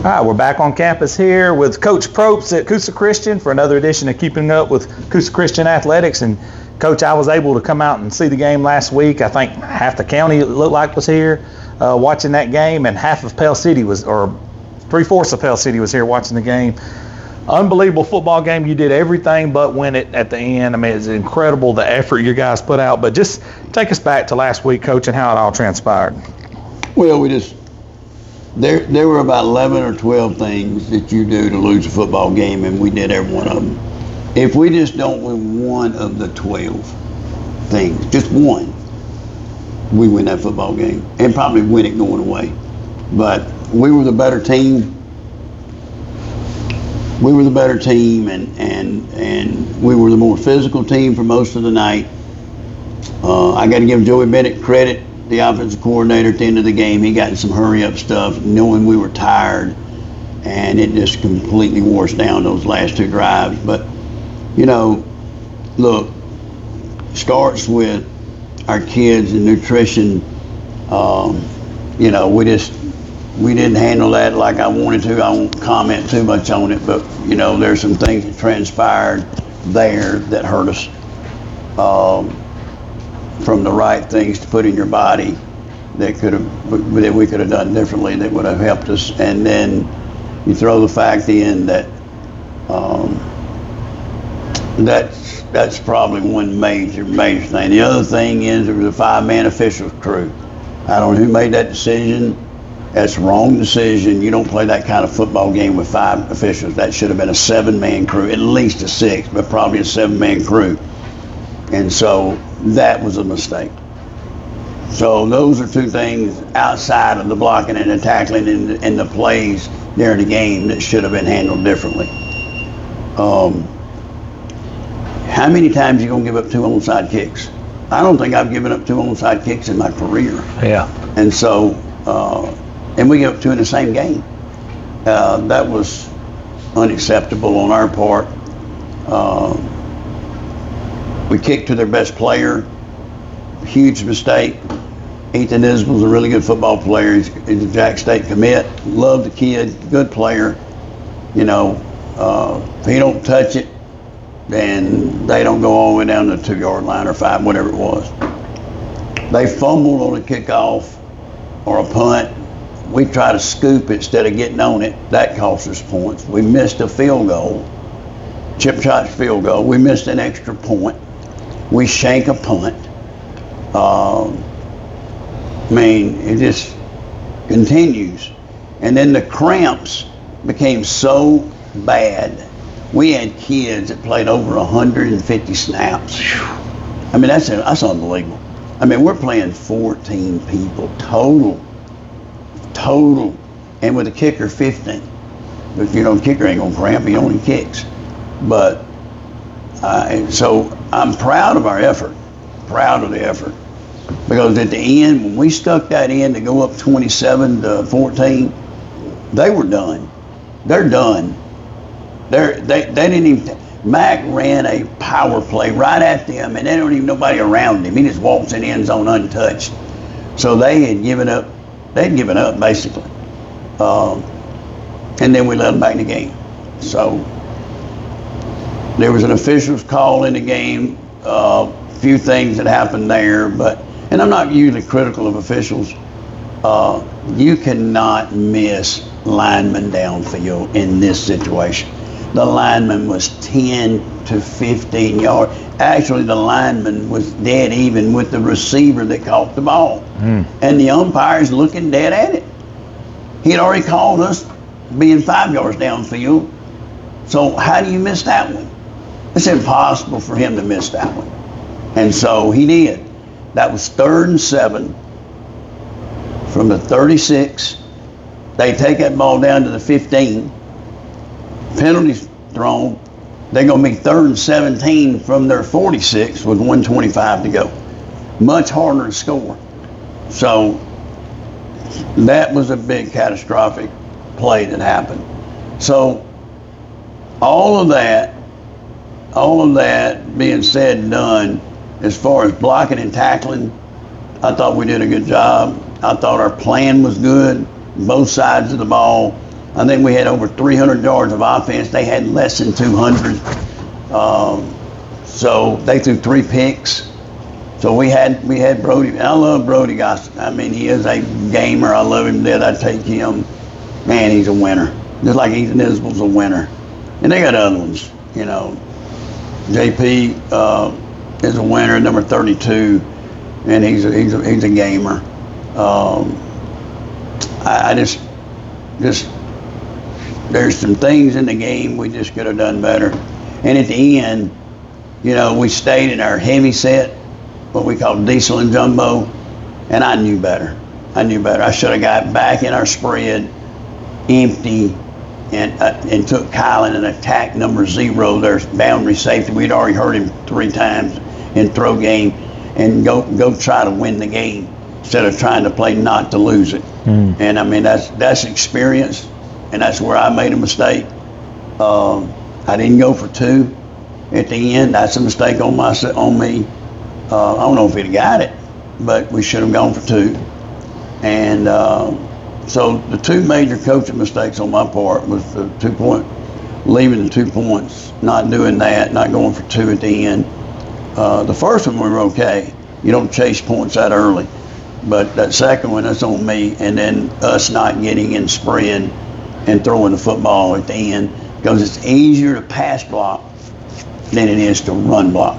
All right, we're back on campus here with Coach Probst at Coosa Christian for another edition of Keeping Up with Coosa Christian Athletics. And Coach, I was able to come out and see the game last week. I think half the county, it looked like, was here watching that game, and half of Pell City was, or 3/4 of Pell City was here watching the game. Unbelievable football game. You did everything but win it at the end. I mean, it's incredible the effort you guys put out. But just take us back to last week, Coach, and how it all transpired. Well, there were about 11 or 12 things that you do to lose a football game, and we did every one of them. If we just don't win one of the 12 things, just one, we win that football game and probably win it going away. But we were the better team. We were the better team, and we were the more physical team for most of the night. I got to give Joey Bennett credit, the offensive coordinator, at the end of the game. He got in some hurry-up stuff, knowing we were tired, and it just completely wore us down those last two drives. But, you know, look, starts with our kids and nutrition. You know, we didn't handle that like I wanted to. I won't comment too much on it, but, you know, there's some things that transpired there that hurt us. From the right things to put in your body that we could have done differently that would have helped us. And then you throw the fact in that that's probably one major thing. The other thing is there was a 5-man officials crew. I don't know who made that decision. That's a wrong decision. You don't play that kind of football game with 5 officials. That should have been a 7-man crew, at least a 6, but probably a 7-man crew. And so that was a mistake. So those are two things outside of the blocking and the tackling and the plays during the game that should have been handled differently. How many times are you going to give up 2 onside kicks? I don't think I've given up 2 onside kicks in my career. Yeah. And so, and we gave up 2 in the same game. That was unacceptable on our part. We kicked to their best player. Huge mistake. Ethan Isbell's a really good football player. He's a Jack State commit. Love the kid. Good player. You know, if he don't touch it, then they don't go all the way down to the 2-yard line or 5, whatever it was. They fumbled on a kickoff or a punt. We try to scoop it instead of getting on it. That cost us points. We missed a field goal. Chip shot field goal. We missed an extra point. We shank a punt. I mean, it just continues. And then the cramps became so bad. We had kids that played over 150 snaps. I mean, that's unbelievable. I mean, we're playing 14 people total, and with a kicker 15. But you know, the kicker ain't gonna cramp, he only kicks. But so I'm proud of our effort, proud of the effort. Because at the end, when we stuck that in to go up 27-14, they were done. They're done. They didn't even, Mac ran a power play right at them, and they don't even nobody around him. He just walks in the end zone untouched. So they had given up. They'd given up basically, and then we let them back in the game. So there was an official's call in the game. Few things that happened there, and I'm not usually critical of officials. You cannot miss linemen downfield in this situation. The lineman was 10 to 15 yards. Actually, the lineman was dead even with the receiver that caught the ball. And the umpire's looking dead at it. He had already called us being 5 yards downfield. So how do you miss that one? It's impossible for him to miss that one. And so he did. That was 3rd and 7 from the 36. They take that ball down to the 15. Penalties thrown. they're going to be 3rd and 17 from their 46 with 125 to go. Much harder to score. So that was a big catastrophic play that happened. So all of that being said and done, as far as blocking and tackling, I thought we did a good job. I thought our plan was good, both sides of the ball. I think we had over 300 yards of offense. They had less than 200. So they threw 3 picks. So we had Brody. I love Brody Goss. I mean, he is a gamer. I love him to death. I take him. Man, he's a winner. Just like Ethan Isbell's a winner. And they got other ones, you know. JP is a winner, number 32, and he's a gamer. I just there's some things in the game we just could have done better. And at the end, you know, we stayed in our heavy set, what we call diesel and jumbo, and I knew better. I should have got back in our spread, empty, and took Kylan and attack number 0, their boundary safety. We'd already hurt him 3 times in throw game, and go try to win the game instead of trying to play not to lose it. And I mean, that's experience, and that's where I made a mistake. I didn't go for 2 at the end. That's a mistake on me. I don't know if he'd have got it, but we should have gone for 2. And so the 2 major coaching mistakes on my part was the 2-point, leaving the 2 points, not doing that, not going for 2 at the end. The first one we were okay. You don't chase points that early. But that second one, that's on me. And then us not getting in spread and throwing the football at the end, because it's easier to pass block than it is to run block.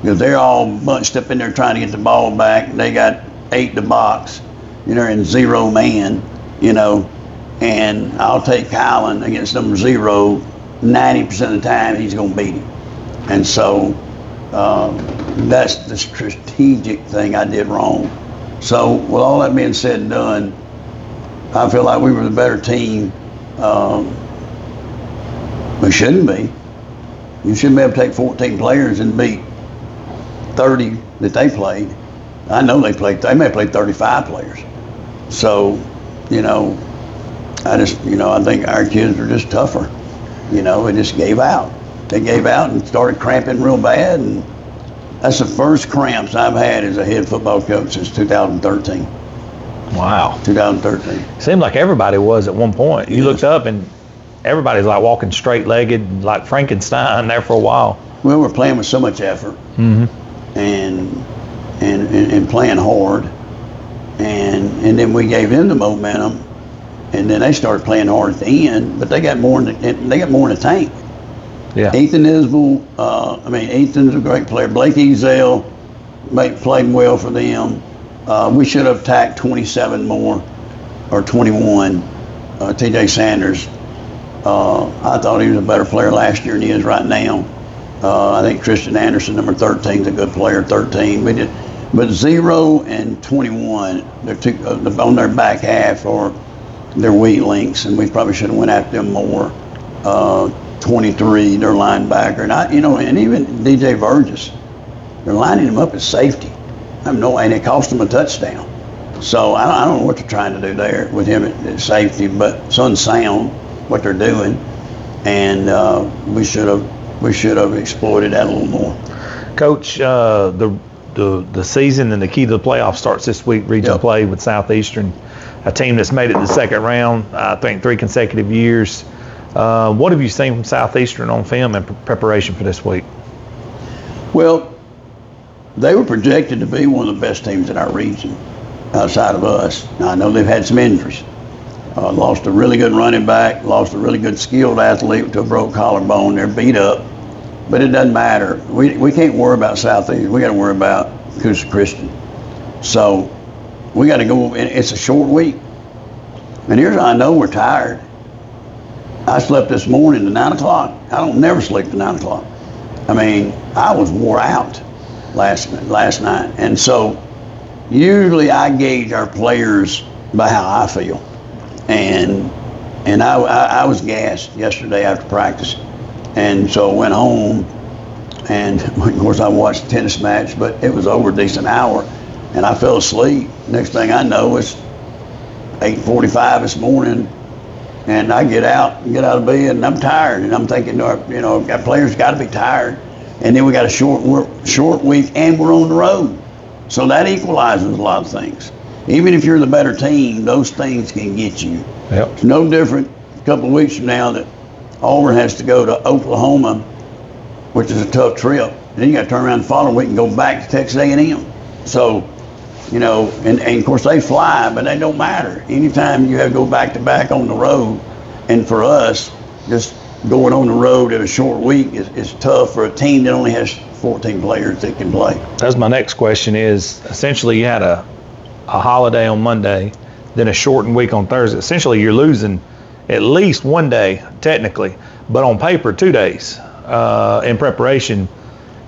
Because they're all bunched up in there trying to get the ball back. They got 8 to box, you know, in 0 man, you know, and I'll take Kylan against number 0. 90% of the time he's going to beat him. And so that's the strategic thing I did wrong. So with all that being said and done, I feel like we were the better team. We shouldn't be. You shouldn't be able to take 14 players and beat 30 that they played. I know they may have played 35 players. So, you know, I think our kids are just tougher. You know, they just gave out. They gave out and started cramping real bad, and that's the first cramps I've had as a head football coach since 2013. Wow. 2013. Seemed like everybody was at one point. You looked up and everybody's like walking straight-legged, like Frankenstein there for a while. Well, we're playing with so much effort. And playing hard. And then we gave them the momentum, and then they started playing hard at the end, but they got more in the tank. Yeah. Ethan Isbell, Ethan's a great player. Blake Ezell played well for them. We should have tacked 27 more, or 21. TJ Sanders, I thought he was a better player last year than he is right now. I think Christian Anderson, number 13, is a good player, 13. But 0 and 21, they're on their back half are their weak links, and we probably should have went after them more. 23, their linebacker, and even DJ Burgess, they're lining him up as safety. And it cost them a touchdown. So I don't know what they're trying to do there with him at safety, but it's unsound what they're doing, and we should have exploited that a little more. Coach, the season and the key to the playoffs starts this week. Regional play with Southeastern, a team that's made it to the second round, I think 3 consecutive years. What have you seen from Southeastern on film in preparation for this week? Well, they were projected to be one of the best teams in our region outside of us. Now, I know they've had some injuries. Lost a really good running back, lost a really good skilled athlete to a broke collarbone. They're beat up, but it doesn't matter. We can't worry about Southeast. We got to worry about Coosa Christian. So we got to go. It's a short week, and here's how I know we're tired. I slept this morning to 9 o'clock. I don't never sleep to 9 o'clock. I mean, I was wore out last night, and so usually I gauge our players by how I feel. And I was gassed yesterday after practice. And so I went home, and of course I watched the tennis match, but it was over a decent hour, and I fell asleep. Next thing I know, it's 8:45 this morning, and I get out of bed, and I'm tired, and I'm thinking, you know, our players got to be tired, and then we got a short week, and we're on the road, so that equalizes a lot of things. Even if you're the better team, those things can get you. Yep. It's no different a couple of weeks from now that Auburn has to go to Oklahoma, which is a tough trip. Then you got to turn around the following week and go back to Texas A&M. So, you know, and of course they fly, but that don't matter. Anytime you have to go back to back on the road, and for us, just going on the road in a short week is tough for a team that only has 14 players that can play. That's my next question is, essentially you had a holiday on Monday, then a shortened week on Thursday. Essentially you're losing at least one day, technically, but on paper 2 days in preparation.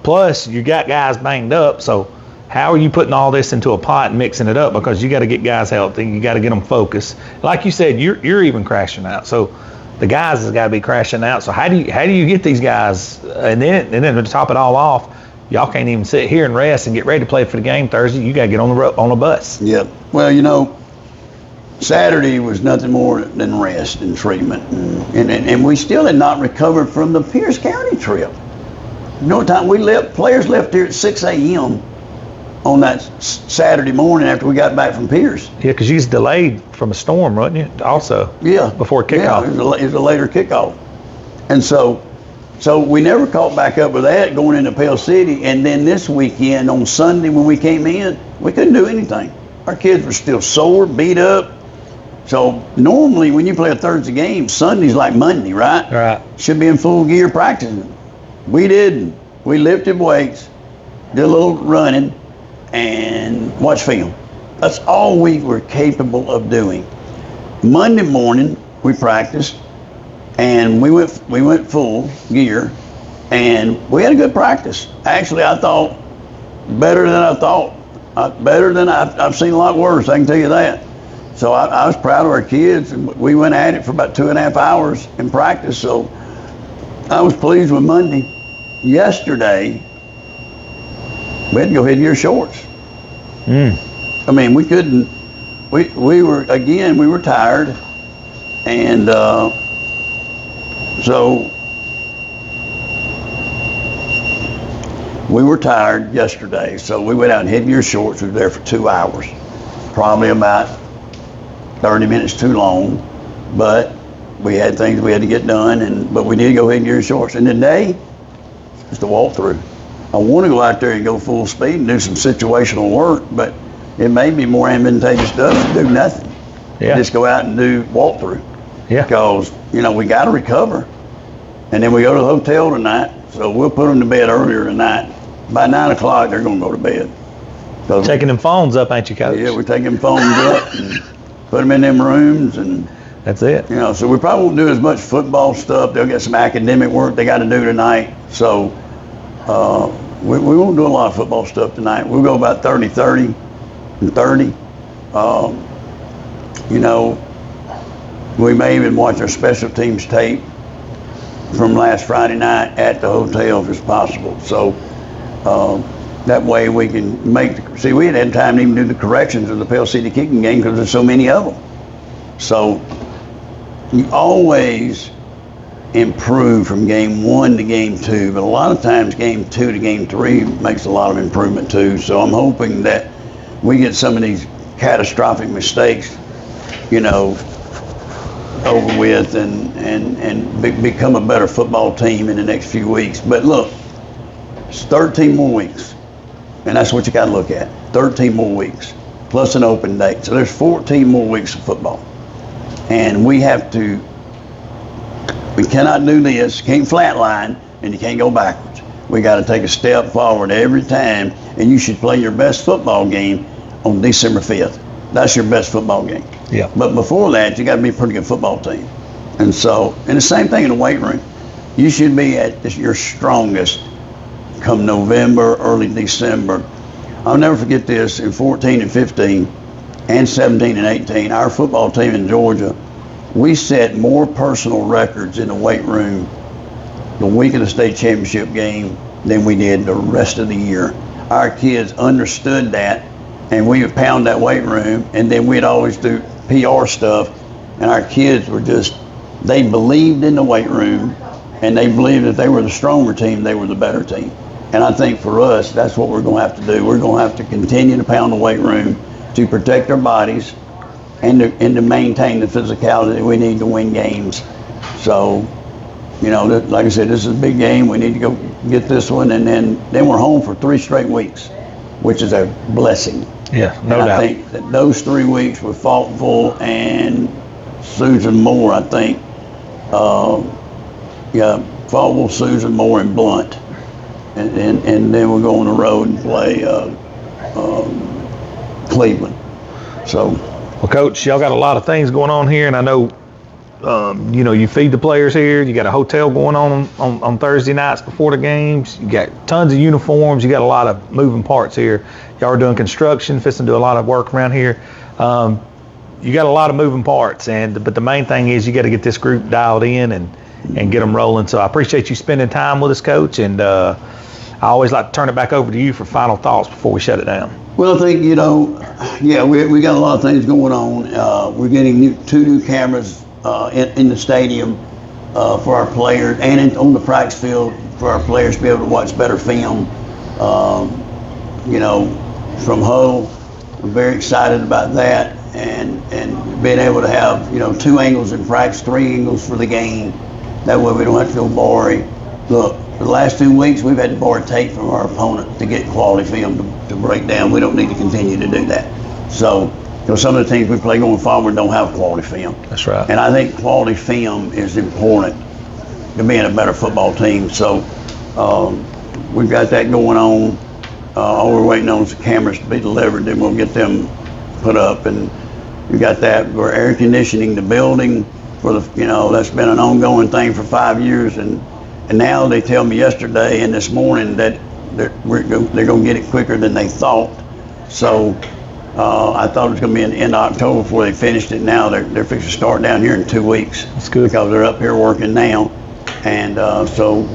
Plus you got guys banged up, so how are you putting all this into a pot and mixing it up? Because you got to get guys healthy, you got to get them focused. Like you said, you're even crashing out, so the guys has got to be crashing out. So how do you get these guys? And then to top it all off, y'all can't even sit here and rest and get ready to play for the game Thursday. You got to get on a bus. Yep. Well, you know, Saturday was nothing more than rest and treatment, and we still had not recovered from the Pierce County trip. You know what time players left here at 6 a.m. on that Saturday morning after we got back from Pierce. Yeah, because you was delayed from a storm, wasn't you? Also. Yeah. Before kickoff. Yeah, it was a later kickoff, and so we never caught back up with that going into Pell City. And then this weekend on Sunday when we came in, we couldn't do anything. Our kids were still sore, beat up. So normally when you play a Thursday game, Sunday's like Monday, right? Right. Should be in full gear practicing. We didn't. We lifted weights, did a little running, and watched film. That's all we were capable of doing. Monday morning we practiced, and we went full gear, and we had a good practice. Actually, I thought better than I thought. Better than I've seen a lot worse, I can tell you that. So I was proud of our kids, and we went at it for about 2.5 hours in practice. So I was pleased with Monday. Yesterday, we had to go headgear shorts. I mean, we couldn't. We were tired, and so we were tired yesterday. So we went out in headgear shorts. We were there for 2 hours, probably about 30 minutes too long, but we had things we had to get done, but we did go headgear shorts. And today, just a walkthrough. I want to go out there and go full speed and do some situational work, but it may be more advantageous to us to do nothing. Yeah. Just go out and do walkthrough. Yeah. Because, you know, we got to recover. And then we go to the hotel tonight, so we'll put them to bed earlier tonight. By 9 o'clock, they're going to go to bed. Taking them phones up, ain't you, Coach? Yeah, we're taking phones up and put them in them rooms, and that's it. You know, so we probably won't do as much football stuff. They'll get some academic work they got to do tonight. So we won't do a lot of football stuff tonight. We'll go about 30. You know, we may even watch our special teams tape from last Friday night at the hotel if it's possible. So that way we can see, we hadn't had time to even do the corrections of the Pell City kicking game because there's so many of them. So you always improve from game 1 to game 2, but a lot of times game 2 to game 3 makes a lot of improvement too. So I'm hoping that we get some of these catastrophic mistakes, you know, over with and become a better football team in the next few weeks. But look, it's 13 more weeks, and that's what you got to look at. 13 more weeks plus an open date. So there's 14 more weeks of football, and we cannot do this. You can't flatline, and you can't go backwards. We got to take a step forward every time, and you should play your best football game on December 5th. That's your best football game. Yeah. But before that, you got to be a pretty good football team. And so, and the same thing in the weight room. You should be at your strongest come November, early December. I'll never forget this. In 14 and 15 and 17 and 18, our football team in Georgia, we set more personal records in the weight room the week of the state championship game than we did the rest of the year. Our kids understood that, and we would pound that weight room, and then we'd always do PR stuff, and our kids were just, they believed in the weight room, and they believed that they were the stronger team, they were the better team. And I think for us, that's what we're going to have to do. We're going to have to continue to pound the weight room to protect our bodies and to maintain the physicality that we need to win games. So, you know, like I said, this is a big game. We need to go get this one, and then we're home for 3 straight weeks, which is a blessing. Yeah, no doubt. I think that those 3 weeks with Faultville and Susan Moore, I think, Faultville, Susan Moore, and Blunt, and then we'll go on the road and play Cleveland. So, well, Coach, y'all got a lot of things going on here, and I know, you know, you feed the players here. You got a hotel going on Thursday nights before the games. You got tons of uniforms. You got a lot of moving parts here. Y'all are doing construction, fixing to do a lot of work around here. You got a lot of moving parts, but the main thing is you got to get this group dialed in and get them rolling. So I appreciate you spending time with us, Coach, and I always like to turn it back over to you for final thoughts before we shut it down. Well, I think, you know, yeah, we got a lot of things going on. We're getting 2 new cameras in the stadium for our players, and on the practice field for our players to be able to watch better film. You know, from Huddle, I'm very excited about that, and being able to have, you know, 2 angles in practice, 3 angles for the game. That way we don't have to go borrow. Look, for the last 2 weeks, we've had to borrow tape from our opponent to get quality film to break down. We don't need to continue to do that. So, you know, some of the teams we play going forward don't have quality film. That's right. And I think quality film is important to being a better football team. So, we've got that going on. All we're waiting on is the cameras to be delivered, then we'll get them put up. And we got that. We're air conditioning the building for the, you know, that's been an ongoing thing for 5 years. And now they tell me yesterday and this morning that they're going to get it quicker than they thought. So I thought it was going to be in the end of October before they finished it. Now they're fixing to start down here in 2 weeks. That's good. Because they're up here working now. And so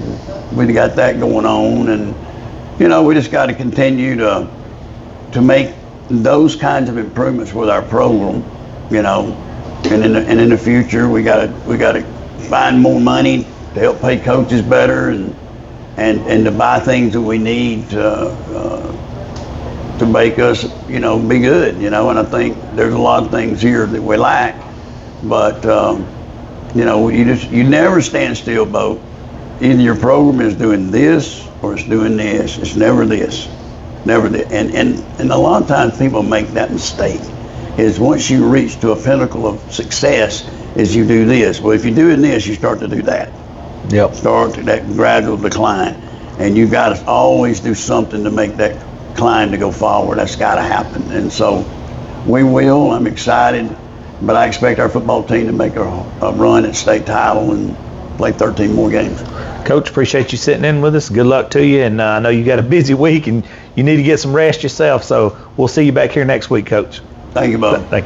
we got that going on. And, you know, we just got to continue to make those kinds of improvements with our program, you know. And in the future, we got to find more money to help pay coaches better and to buy things that we need to make us, you know, be good, you know. And I think there's a lot of things here that we lack, but you know, you never stand still, Bo. Either your program is doing this or it's doing this. It's never this, never this. And a lot of times people make that mistake. Is once you reach to a pinnacle of success, is you do this. Well, if you're doing this, you start to do that. Yep. Start to that gradual decline, and you've got to always do something to make that climb to go forward. That's got to happen, and so we will. I'm excited, but I expect our football team to make a run at state title and play 13 more games. Coach, appreciate you sitting in with us. Good luck to you, and I know you got a busy week and you need to get some rest yourself. So we'll see you back here next week, Coach. Thank you, Bob. Thank you.